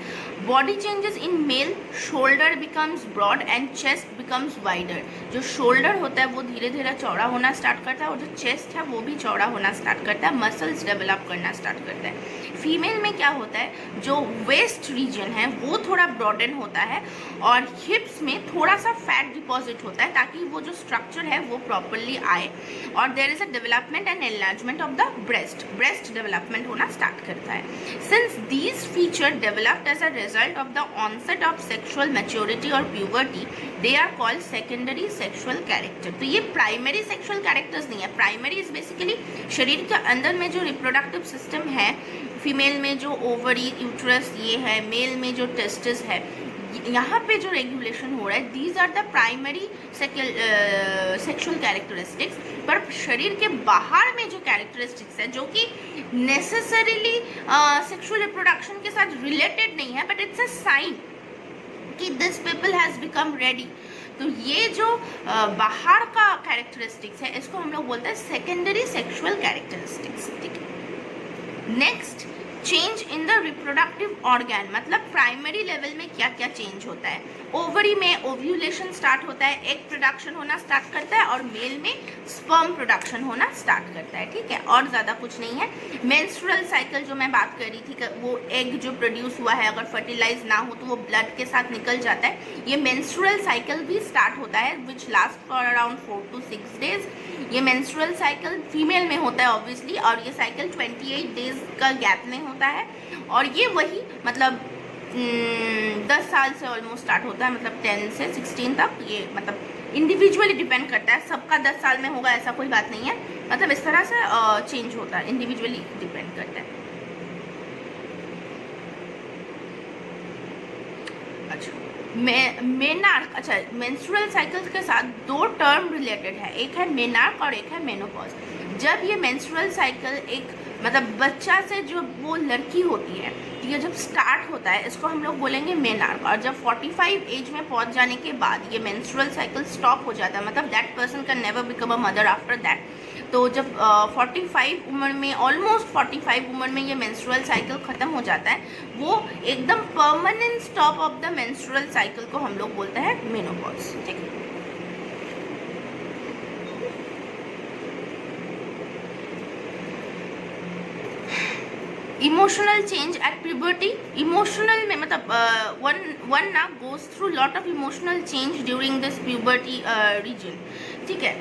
body changes in male, shoulder becomes broad and chest becomes wider. जो शोल्डर होता है वो धीरे धीरे चौड़ा होना स्टार्ट करता है, और जो चेस्ट है वो भी चौड़ा होना स्टार्ट करता है, मसल्स डेवलप करना स्टार्ट करता है। फीमेल में क्या होता है, जो वेस्ट रीजन है वो थोड़ा ब्रॉडन होता है, और हिप्स में थोड़ा सा फैट डिपॉजिट होता है, ताकि वो जो स्ट्रक्चर है वो प्रॉपरली आए। और there is a development and enlargement of the breast development होना स्टार्ट करता है। Since these feature developed as a result of the onset of sexual maturity और puberty, they are called secondary sexual character. तो ये primary sexual characters नहीं है। Primary is basically शरीर के अंदर में जो रिप्रोडक्टिव सिस्टम है, फीमेल में जो ओवरी, यूट्रस ये है, मेल में जो टेस्टिस है, यहाँ पे जो रेगुलेशन हो रहा है, these are the primary sexual characteristics. पर शरीर के बाहर में जो कैरेक्टरिस्टिक्स है, जो कि नेसेसरीली सेक्सुअल रिप्रोडक्शन के साथ रिलेटेड नहीं है, बट इट्स अ साइन कि this people has become ready. तो ये जो बाहर का कैरेक्टरिस्टिक्स है, इसको हम लोग बोलते हैं सेकेंडरी सेक्सुअल कैरेक्टरिस्टिक्स, ठीक है। Next, change in the reproductive organ, मतलब प्राइमरी लेवल में क्या क्या चेंज होता है। ओवरी में ओव्यूलेशन स्टार्ट होता है, एग प्रोडक्शन होना स्टार्ट करता है, और मेल में स्पर्म प्रोडक्शन होना स्टार्ट करता है, ठीक है, और ज़्यादा कुछ नहीं है। मेंस्ट्रुअल साइकिल जो मैं बात कर रही थी, वो एग जो प्रोड्यूस हुआ है अगर फर्टिलाइज ना हो तो वो ब्लड के साथ निकल जाता है। ये मेंस्ट्रुअल साइकिल भी स्टार्ट होता है, which last for around 4 to 6 days। ये मेंस्ट्रुअल साइकिल फीमेल में होता है ऑब्वियसली, और ये साइकिल 28 days का गैप में होता है, और ये वही मतलब 10 साल से ऑलमोस्ट स्टार्ट होता है, मतलब 10 से 16 तक। ये मतलब इंडिविजुअली डिपेंड करता है, सबका 10 साल में होगा ऐसा कोई बात नहीं है, मतलब इस तरह से चेंज होता है, इंडिविजुअली डिपेंड करता है। अच्छा, मेनार्क, अच्छा, मेंस्ट्रुअल साइकिल्स के साथ 2 टर्म रिलेटेड है, एक है मेनार्क और एक है मेनोपॉज। जब ये मेंस्ट्रुअल साइकिल एक मतलब बच्चा से जो वो लड़की होती है, ये जब स्टार्ट होता है, इसको हम लोग बोलेंगे मेनार्क। और जब 45 एज में पहुंच जाने के बाद ये मेंस्ट्रुअल साइकिल स्टॉप हो जाता है, मतलब that person can never become a mother after that. तो जब 45 उम्र में, ऑलमोस्ट 45 उम्र में ये मेंस्ट्रुअल साइकिल ख़त्म हो जाता है, वो एकदम permanent stop of the menstrual cycle को हम लोग बोलते हैं मेनोपॉज। ठीक है, emotional change at puberty, emotional में मतलब वन ना goes through lot of emotional change during this puberty region. ठीक है,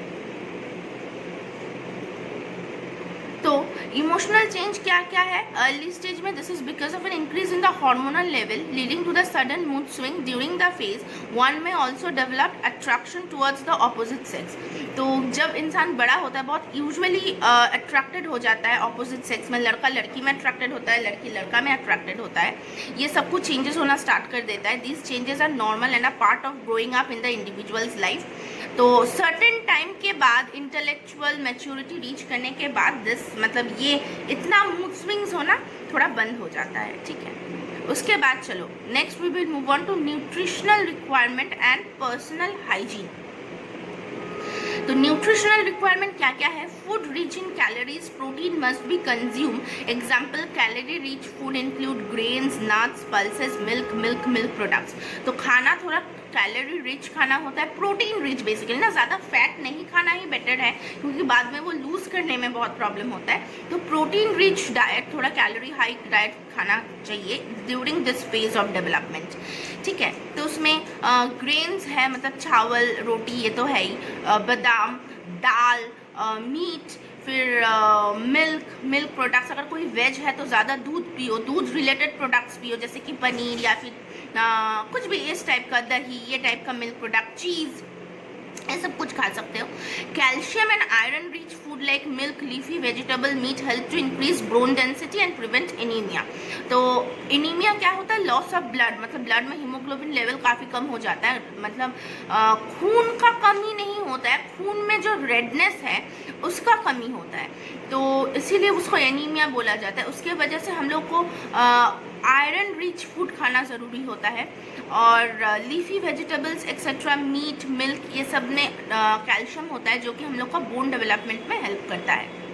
तो इमोशनल चेंज क्या क्या है अर्ली स्टेज में? This is because of an increase in the hormonal level leading to the sudden mood swing during the phase. One में also develop attraction towards the opposite sex. तो जब इंसान बड़ा होता है, बहुत यूजुअली अट्रैक्टेड हो जाता है ऑपोजिट सेक्स में, लड़का लड़की में अट्रैक्टेड होता है, लड़की लड़का में अट्रैक्टेड होता है, ये सब कुछ चेंजेस होना स्टार्ट कर देता है। These changes are normal and a part of growing up in the individual's life. तो सर्टेन टाइम के बाद, इंटेलेक्चुअल मैच्योरिटी रीच करने के बाद, दिस मतलब ये इतना मूड स्विंग्स होना थोड़ा बंद हो जाता है। ठीक है, उसके बाद चलो next we will move on to nutritional requirement and personal hygiene. तो न्यूट्रिशनल रिक्वायरमेंट क्या क्या है? Food rich in calories, protein must be consume. Example, calorie rich food include grains, nuts, pulses, milk products. तो खाना थोड़ा calorie rich खाना होता है, प्रोटीन रिच बेसिकली ना, ज़्यादा फैट नहीं खाना ही बेटर है क्योंकि बाद में वो लूज़ करने में बहुत प्रॉब्लम होता है। तो प्रोटीन रिच डाइट, थोड़ा कैलोरी हाई डाइट खाना चाहिए during this phase of development. ठीक है, तो उसमें ग्रेन्स है, मतलब चावल, रोटी, ये तो है ही, बादाम, दाल, मीट, फिर मिल्क प्रोडक्ट्स। अगर कोई वेज है तो ज़्यादा दूध पियो, दूध रिलेटेड प्रोडक्ट्स पियो, जैसे कि पनीर या फिर कुछ भी इस टाइप का, दही, ये टाइप का मिल्क प्रोडक्ट, चीज़, ये सब कुछ खा सकते हो। Calcium and iron rich food like milk, leafy vegetable, meat help to increase bone density and prevent anaemia. तो एनीमिया क्या होता है? लॉस ऑफ ब्लड, मतलब ब्लड में हीमोग्लोबिन लेवल काफ़ी कम हो जाता है, मतलब खून का कमी नहीं होता है, खून में जो रेडनेस है उसका कमी होता है, तो इसीलिए उसको एनीमिया बोला जाता है। उसके वजह से हम लोग को आयरन रिच फूड खाना ज़रूरी होता है, और leafy vegetables etcetera, meat, milk, ये सब में कैल्शियम होता है जो कि हम लोग का बोन डेवलपमेंट में हेल्प करता है।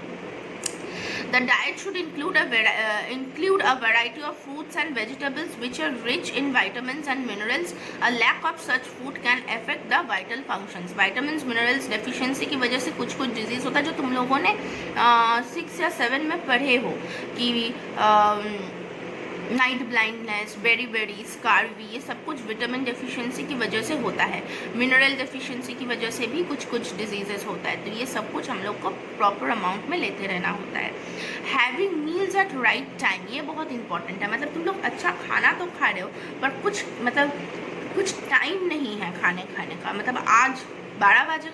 The diet should include a variety of fruits and vegetables which are rich in vitamins and minerals. A lack of such food can affect the vital functions. Vitamins, minerals deficiency की वजह से कुछ disease होता है जो तुम लोगों ने 6 या 7 में पढ़े हो कि नाइट ब्लाइंडनेस, बेरी स्कारवी, ये सब कुछ विटामिन डेफिशिएंसी की वजह से होता है। मिनरल डेफिशिएंसी की वजह से भी कुछ डिजीजेस होता है, तो ये सब कुछ हम लोग को प्रॉपर अमाउंट में लेते रहना होता है। Having meals at right time, ये बहुत इंपॉर्टेंट है। मतलब तुम लोग अच्छा खाना तो खा रहे हो पर कुछ टाइम नहीं है खाने का। मतलब आज 12 बजे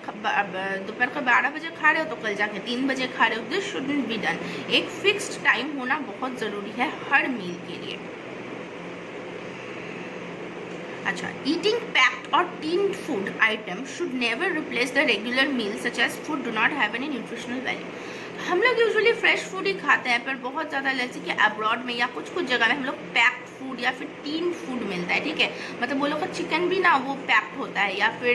दोपहर को 12 बजे खा रहे हो तो कल जाके 3 बजे खा रहे हो। This shouldn't be done. एक फिक्स्ड टाइम होना बहुत ज़रूरी है हर मील के लिए। अच्छा, ईटिंग पैक्ड और tinned food item should never replace the regular meal such as food do not have any nutritional value. हम लोग यूजुअली फ्रेश फूड ही खाते हैं, पर बहुत ज़्यादा जैसे कि अब्रॉड में या कुछ जगह में हम लोग पैक्ड फूड या फिर टीन फूड मिलता है। ठीक है, मतलब वो लोग का चिकन भी ना वो पैक्ड होता है, या फिर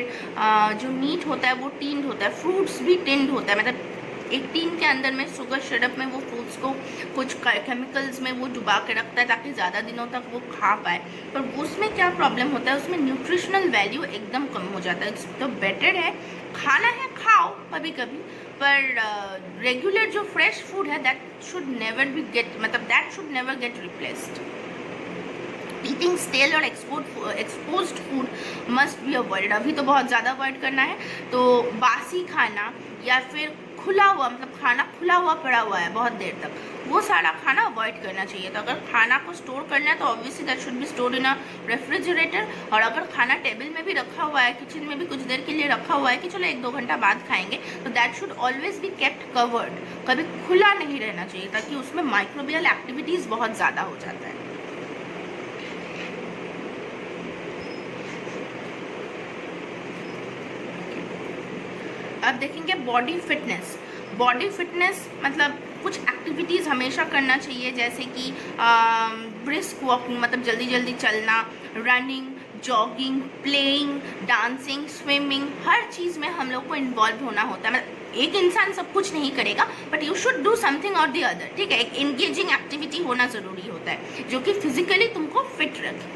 जो मीट होता है वो टीन्ड होता है, फ्रूट्स भी टिन्ड होता है। मतलब एक टीन के अंदर में शुगर सिरप में वो फ्रूट्स को कुछ केमिकल्स में वो डुबा के रखता है ताकि ज़्यादा दिनों तक वो खा पाए। पर उसमें क्या प्रॉब्लम होता है, उसमें न्यूट्रिशनल वैल्यू एकदम कम हो जाता है। तो बेटर है खाना है खाओ कभी कभी, पर रेगुलर जो फ्रेश फूड है that should never get replaced. Eating stale और exposed food must be avoid. अभी तो बहुत ज़्यादा अवॉइड करना है। तो बासी खाना या फिर खुला हुआ, मतलब खाना खुला हुआ पड़ा हुआ है बहुत देर तक, वो सारा खाना अवॉइड करना चाहिए। तो अगर खाना को स्टोर करना है तो obviously that should be stored in a refrigerator. और अगर खाना टेबल में भी रखा हुआ है, किचन में भी कुछ देर के लिए रखा हुआ है कि चलो 1-2 घंटा बाद खाएंगे, तो that should always be kept covered. कभी खुला नहीं रहना चाहिए ताकि उसमें माइक्रोबियल एक्टिविटीज़ बहुत ज़्यादा हो जाता है। अब देखेंगे बॉडी फिटनेस मतलब कुछ एक्टिविटीज़ हमेशा करना चाहिए, जैसे कि ब्रिस्क वॉकिंग, मतलब जल्दी चलना, running, jogging, playing, dancing, swimming, हर चीज़ में हम लोग को इन्वॉल्व होना होता है। मतलब एक इंसान सब कुछ नहीं करेगा, but you should do something और द अदर, ठीक है। एक एंगेजिंग एक्टिविटी होना ज़रूरी होता है जो कि फिजिकली तुमको फिट रखे।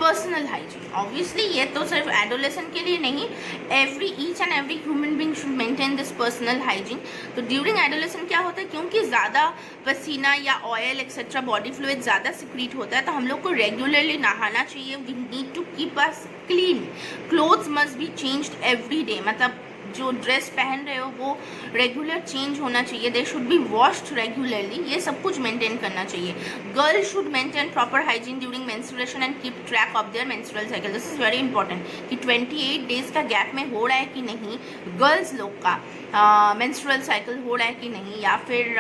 पर्सनल हाइजीन, ऑब्वियसली ये तो सिर्फ एडोलेसेंट के लिए नहीं, each and every human being should maintain this personal hygiene. तो ड्यूरिंग एडोलेसेंट क्या होता है, क्योंकि ज़्यादा पसीना या ऑयल एक्सेट्रा बॉडी फ्लूइड ज़्यादा सिक्रीट होता है, तो हम लोग को रेगुलरली नहाना चाहिए। We need to keep us clean, clothes must be changed every day, मतलब जो ड्रेस पहन रहे हो वो रेगुलर चेंज होना चाहिए। They should be washed regularly, ये सब कुछ मेंटेन करना चाहिए। Girls should maintain proper hygiene during menstruation and keep track of their menstrual cycle. This is very important कि 28 डेज का गैप में हो रहा है कि नहीं, गर्ल्स लोग का मेंस्ट्रुअल साइकिल हो रहा है कि नहीं, या फिर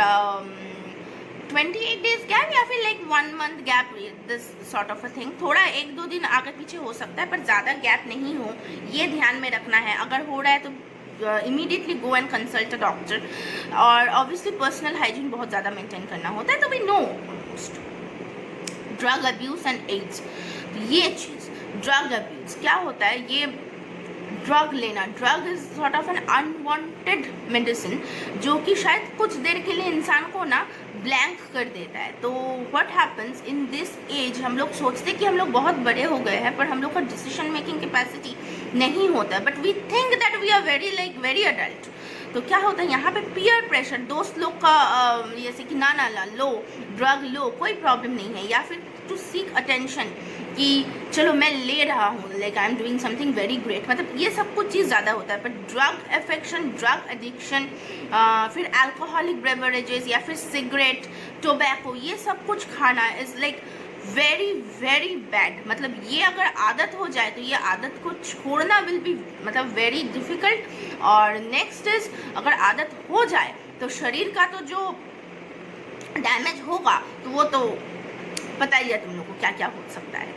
28 डेज गैप या फिर like 1 month gap, this sort of a thing. थोड़ा 1-2 दिन आगे पीछे हो सकता है, पर ज़्यादा गैप नहीं हो, ये ध्यान में रखना है। अगर हो रहा है तो immediately go and consult a doctor. और ऑब्वियसली पर्सनल हाइजीन बहुत ज़्यादा मेंटेन करना होता है। तो we know drug abuse and AIDS, ये चीज़ ड्रग अब्यूज़ क्या होता है, ये ड्रग लेना, drug is sort of an unwanted medicine जो कि शायद कुछ देर के लिए इंसान को ना ब्लैंक कर देता है। तो what happens in this age, हम लोग सोचते कि हम लोग बहुत बड़े हो गए हैं, पर हम लोग का डिसीजन मेकिंग कैपेसिटी नहीं होता, but we think that we are very adult. तो क्या होता है यहाँ पे पीयर प्रेशर, दोस्त लोग का जैसे कि ना लो ड्रग लो, कोई प्रॉब्लम नहीं है, या फिर टू सीक अटेंशन कि चलो मैं ले रहा हूँ, like I am doing something very great, मतलब ये सब कुछ चीज़ ज़्यादा होता है। But drug affection, drug addiction, फिर अल्कोहलिक बेवरेजेस या फिर सिगरेट, टोबैको, ये सब कुछ खाना is like very very bad. मतलब ये अगर आदत हो जाए तो ये आदत को छोड़ना विल बी मतलब वेरी डिफ़िकल्ट। और नेक्स्ट इज, अगर आदत हो जाए तो शरीर का तो जो डैमेज होगा तो वो तो पता ही है तुम लोग को क्या क्या हो सकता है,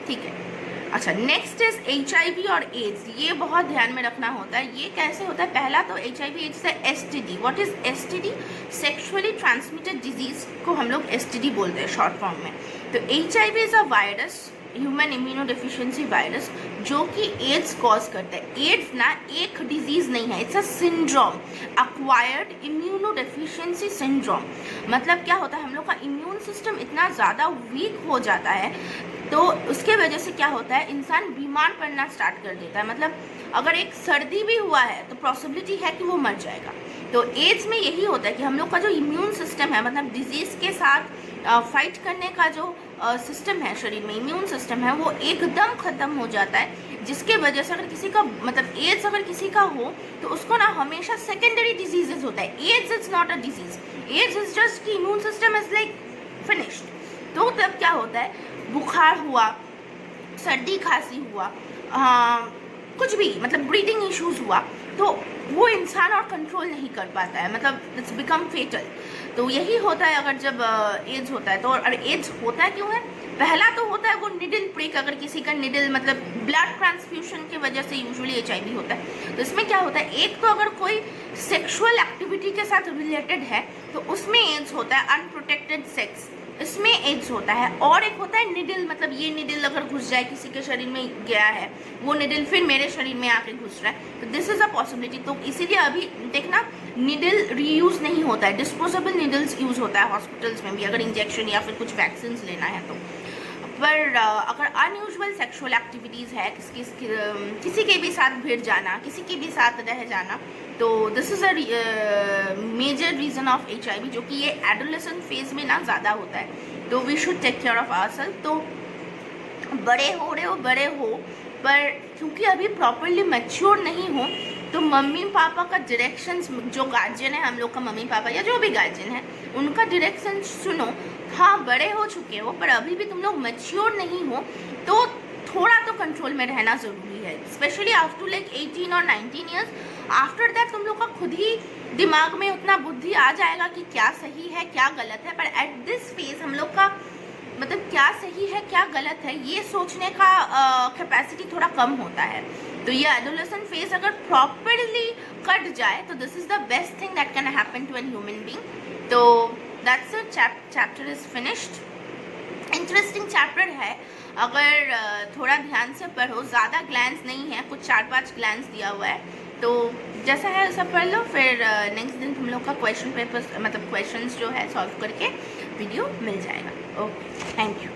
ठीक है। अच्छा, नेक्स्ट इज HIV और एड्स, ये बहुत ध्यान में रखना होता है। ये कैसे होता है, पहला तो HIV एड्स है STD। What is STD? Sexually transmitted disease को हम लोग STD बोलते हैं शॉर्ट फॉर्म में। तो HIV is a virus, human immuno deficiency virus, जो कि एड्स कॉज करता है। एड्स ना एक डिजीज नहीं है, it's a syndrome, acquired immuno deficiency syndrome. मतलब क्या होता है, हम लोग का इम्यून सिस्टम इतना ज़्यादा वीक हो जाता है, तो उसके वजह से क्या होता है, इंसान बीमार पड़ना स्टार्ट कर देता है। मतलब अगर एक सर्दी भी हुआ है तो पॉसिबिलिटी है कि वो मर जाएगा। तो एड्स में यही होता है कि हम लोग का जो इम्यून सिस्टम है, मतलब डिजीज़ के साथ फाइट करने का जो सिस्टम है शरीर में, इम्यून सिस्टम है, वो एकदम ख़त्म हो जाता है, जिसके वजह से अगर किसी का मतलब एड्स अगर किसी का हो तो उसको ना हमेशा सेकेंडरी डिजीजेज होता है। AIDS is not a disease, AIDS is just कि immune system is like finished. तो तब क्या होता है, बुखार हुआ, सर्दी खांसी हुआ, कुछ भी मतलब ब्रीदिंग इश्यूज हुआ, तो वो इंसान और कंट्रोल नहीं कर पाता है, मतलब इट्स बिकम फेटल। तो यही होता है अगर जब एड्स होता है तो। और एड्स होता है क्यों है, पहला तो होता है वो निडल प्रिक, अगर किसी का निडल मतलब ब्लड ट्रांसफ्यूजन की वजह से यूजुअली HIV होता है। तो इसमें क्या होता है, एक तो अगर कोई सेक्सुअल एक्टिविटी के साथ रिलेटेड है तो उसमें एड्स होता है, अनप्रोटेक्टेड सेक्स, इसमें एड्स होता है। और एक होता है निडल, मतलब ये निडल अगर घुस जाए, किसी के शरीर में गया है वो निडल, फिर मेरे शरीर में आके घुस रहा है, तो दिस इज़ अ पॉसिबिलिटी। तो इसीलिए अभी देखना निडल रीयूज़ नहीं होता है, डिस्पोजेबल निडल्स यूज़ होता है हॉस्पिटल्स में भी, अगर इंजेक्शन या फिर कुछ वैक्सीन लेना है तो। पर अगर अनयूजुअल सेक्सुअल एक्टिविटीज़ है, किसी के भी साथ भिड़ जाना, किसी के भी साथ रह जाना, तो this is a major reason of HIV, जो कि ये एडोलेसेंट फेज में ना ज़्यादा होता है। तो we should take care of ourself. तो बड़े हो, पर क्योंकि अभी प्रॉपरली मैच्योर नहीं हो, तो मम्मी पापा का डायरेक्शंस, जो गार्जियन है हम लोग का मम्मी पापा या जो भी गार्जियन है, उनका डायरेक्शन सुनो। हाँ, बड़े हो चुके हो पर अभी भी तुम लोग मैच्योर नहीं हो, तो थोड़ा तो कंट्रोल में रहना ज़रूरी है, स्पेशली आफ्टर लाइक 18 और 19 ईयर्स। आफ्टर दैट तुम लोग का खुद ही दिमाग में उतना बुद्धि आ जाएगा कि क्या सही है क्या गलत है। पर एट दिस फेज हम लोग का मतलब क्या सही है क्या गलत है ये सोचने का कैपेसिटी थोड़ा कम होता है। तो ये एडोलेसेंट फेज अगर प्रॉपरली कट जाए तो this is the best thing that can happen to an human being. तो that's it, chapter is finished. Interesting chapter है, अगर थोड़ा ध्यान से पढ़ो, ज़्यादा ग्लैंस नहीं है, कुछ 4-5 ग्लैंस दिया हुआ है, तो जैसा है सब पढ़ लो, फिर नेक्स्ट दिन तुम लोग का क्वेश्चन पेपर मतलब क्वेश्चंस जो है सॉल्व करके वीडियो मिल जाएगा। Okay, thank you.